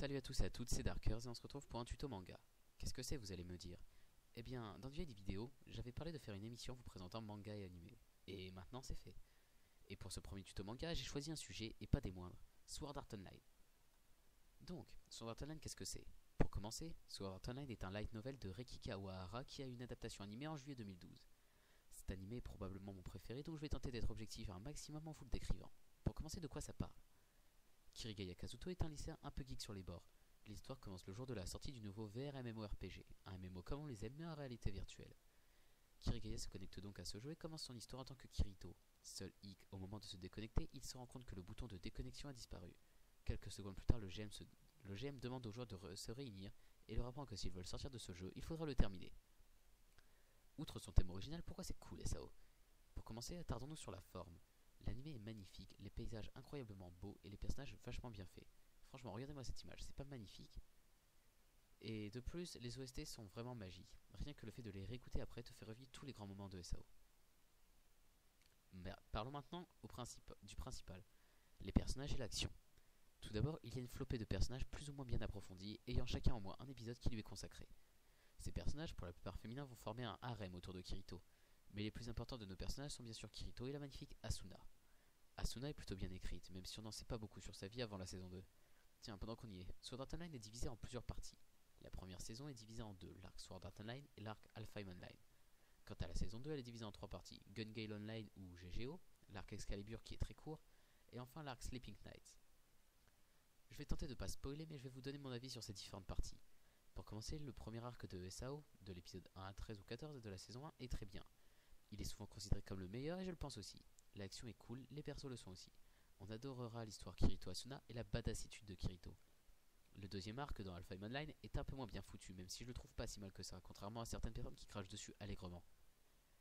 Salut à tous et à toutes, c'est Darkers et on se retrouve pour un tuto manga. Qu'est-ce que c'est, vous allez me dire? Eh bien, dans une vieille vidéo, j'avais parlé de faire une émission vous présentant manga et animé. Et maintenant c'est fait. Et pour ce premier tuto manga, j'ai choisi un sujet, et pas des moindres, Sword Art Online. Donc, Sword Art Online, qu'est-ce que c'est? Pour commencer, Sword Art Online est un light novel de Reiki Kawahara qui a eu une adaptation animée en juillet 2012. Cet animé est probablement mon préféré, donc je vais tenter d'être objectif un maximum en vous le décrivant. Pour commencer, de quoi ça parle? Kirigaya Kazuto est un lycéen un peu geek sur les bords. L'histoire commence le jour de la sortie du nouveau VR MMORPG, un MMO comme on les aime mais en réalité virtuelle. Kirigaya se connecte donc à ce jeu et commence son histoire en tant que Kirito. Seul hic, au moment de se déconnecter, il se rend compte que le bouton de déconnexion a disparu. Quelques secondes plus tard, le GM demande aux joueurs de se réunir et leur apprend que s'ils veulent sortir de ce jeu, il faudra le terminer. Outre son thème original, pourquoi c'est cool SAO? Pour commencer, attardons-nous sur la forme. L'anime est magnifique, les paysages incroyablement beaux et les personnages vachement bien faits. Franchement, regardez-moi cette image, c'est pas magnifique? Et de plus, les OST sont vraiment magiques. Rien que le fait de les réécouter après te fait revivre tous les grands moments de SAO. Mais parlons maintenant du principal, les personnages et l'action. Tout d'abord, il y a une flopée de personnages plus ou moins bien approfondis, ayant chacun au moins un épisode qui lui est consacré. Ces personnages, pour la plupart féminins, vont former un harem autour de Kirito. Mais les plus importants de nos personnages sont bien sûr Kirito et la magnifique Asuna. Asuna est plutôt bien écrite, même si on n'en sait pas beaucoup sur sa vie avant la saison 2. Tiens, pendant qu'on y est, Sword Art Online est divisé en plusieurs parties. La première saison est divisée en deux, l'arc Sword Art Online et l'arc Alfheim Online. Quant à la saison 2, elle est divisée en trois parties, Gun Gale Online ou GGO, l'arc Excalibur qui est très court, et enfin l'arc Sleeping Knights. Je vais tenter de pas spoiler, mais je vais vous donner mon avis sur ces différentes parties. Pour commencer, le premier arc de SAO, de l'épisode 1 à 13 ou 14 de la saison 1, est très bien. Il est souvent considéré comme le meilleur et je le pense aussi. L'action est cool, les persos le sont aussi. On adorera l'histoire Kirito-Asuna et la badassitude de Kirito. Le deuxième arc dans Alpha Online est un peu moins bien foutu, même si je le trouve pas si mal que ça, contrairement à certaines personnes qui crachent dessus allègrement.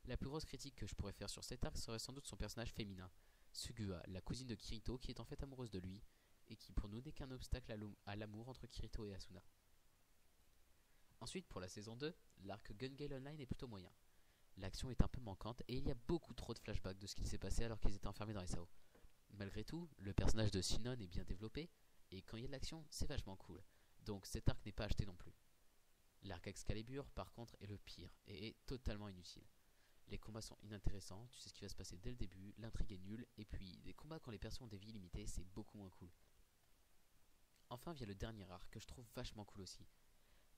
La plus grosse critique que je pourrais faire sur cet arc serait sans doute son personnage féminin, Sugua, la cousine de Kirito qui est en fait amoureuse de lui, et qui pour nous n'est qu'un obstacle à l'amour entre Kirito et Asuna. Ensuite, pour la saison 2, l'arc Gun Gale Online est plutôt moyen. L'action est un peu manquante et il y a beaucoup trop de flashbacks de ce qui s'est passé alors qu'ils étaient enfermés dans SAO. Malgré tout, le personnage de Shinon est bien développé et quand il y a de l'action, c'est vachement cool. Donc cet arc n'est pas acheté non plus. L'arc Excalibur, par contre, est le pire et est totalement inutile. Les combats sont inintéressants, tu sais ce qui va se passer dès le début, l'intrigue est nulle, et puis des combats quand les persos ont des vies limitées, c'est beaucoup moins cool. Enfin vient le dernier arc que je trouve vachement cool aussi.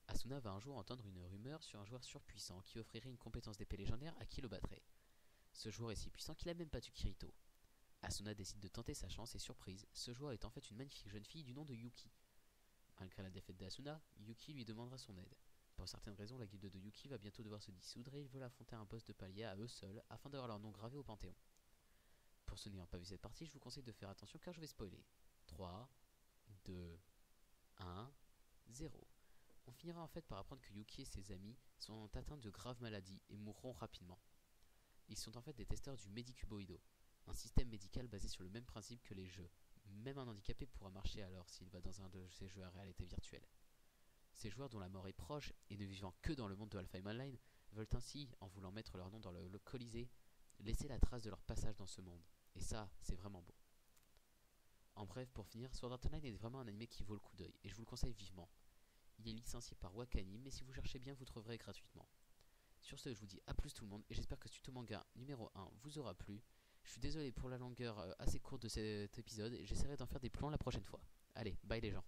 Asuna va un jour entendre une rumeur sur un joueur surpuissant qui offrirait une compétence d'épée légendaire à qui le battrait. Ce joueur est si puissant qu'il a même battu Kirito. Asuna décide de tenter sa chance et surprise, ce joueur est en fait une magnifique jeune fille du nom de Yuki. Malgré la défaite d'Asuna, Yuki lui demandera son aide. Pour certaines raisons, la guilde de Yuki va bientôt devoir se dissoudre et ils veulent affronter un boss de palier à eux seuls afin d'avoir leur nom gravé au Panthéon. Pour ceux n'ayant pas vu cette partie, je vous conseille de faire attention car je vais spoiler. 3, 2, 1, 0. On finira en fait par apprendre que Yuki et ses amis sont atteints de graves maladies et mourront rapidement. Ils sont en fait des testeurs du Medicuboido, un système médical basé sur le même principe que les jeux. Même un handicapé pourra marcher alors s'il va dans un de ces jeux à réalité virtuelle. Ces joueurs dont la mort est proche et ne vivant que dans le monde de Alpha Online veulent ainsi, en voulant mettre leur nom dans le Colisée, laisser la trace de leur passage dans ce monde. Et ça, c'est vraiment beau. En bref, pour finir, Sword Art Online est vraiment un anime qui vaut le coup d'œil et je vous le conseille vivement. Il est licencié par Wakanim, mais si vous cherchez bien, vous trouverez gratuitement. Sur ce, je vous dis à plus tout le monde, et j'espère que ce tuto manga numéro 1 vous aura plu. Je suis désolé pour la longueur assez courte de cet épisode, et j'essaierai d'en faire des plans la prochaine fois. Allez, bye les gens.